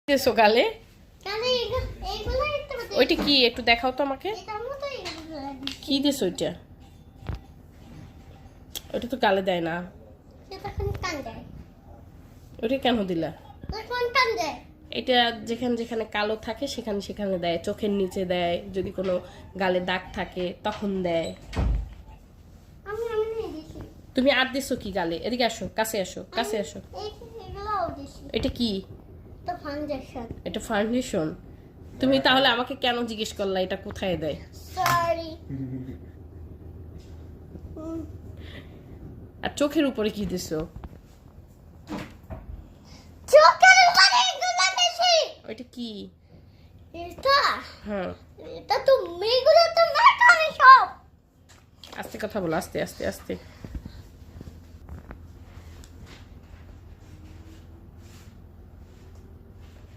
দিছো গালে? কালে এইগুলো একটু দে। ওইটা কি একটু দেখাও তো আমাকে। এটার মতো এইগুলো দিছি। কি দিছো ওইটা? ওইটা তো গালে দেয় না। এটা কোন কান দেয়? ওইটা কেন দিলা? এটা কোন কান দেয়? এটা যেখানে যেখানে কালো থাকে সেখানে সেখানে দেয়, চোখের নিচে দেয়, যদি কোনো গালে দাগ থাকে তখন দেয়। আমি নিয়ে দিছি। তুমি আর দিছো কি গালে? এদিকে আসো, কাছে আসো, কাছে আসো। এগুলোও দিছি। এটা কি? তো ফাউন্ডেশন। এটা ফাউন্ডেশন। তুমি তাহলে আমাকে কেন জিজ্ঞেস করলা এটা কোথায় দেয়? সরি। আর চোখের উপরে কি দিছো? চোখের উপরে এগুলো দিছি। ওইটা কি? এটা হ্যাঁ, এটা তো মেয়েগুলো তো না করে সব। আস্তে কথা বলো, আস্তে আস্তে আস্তে।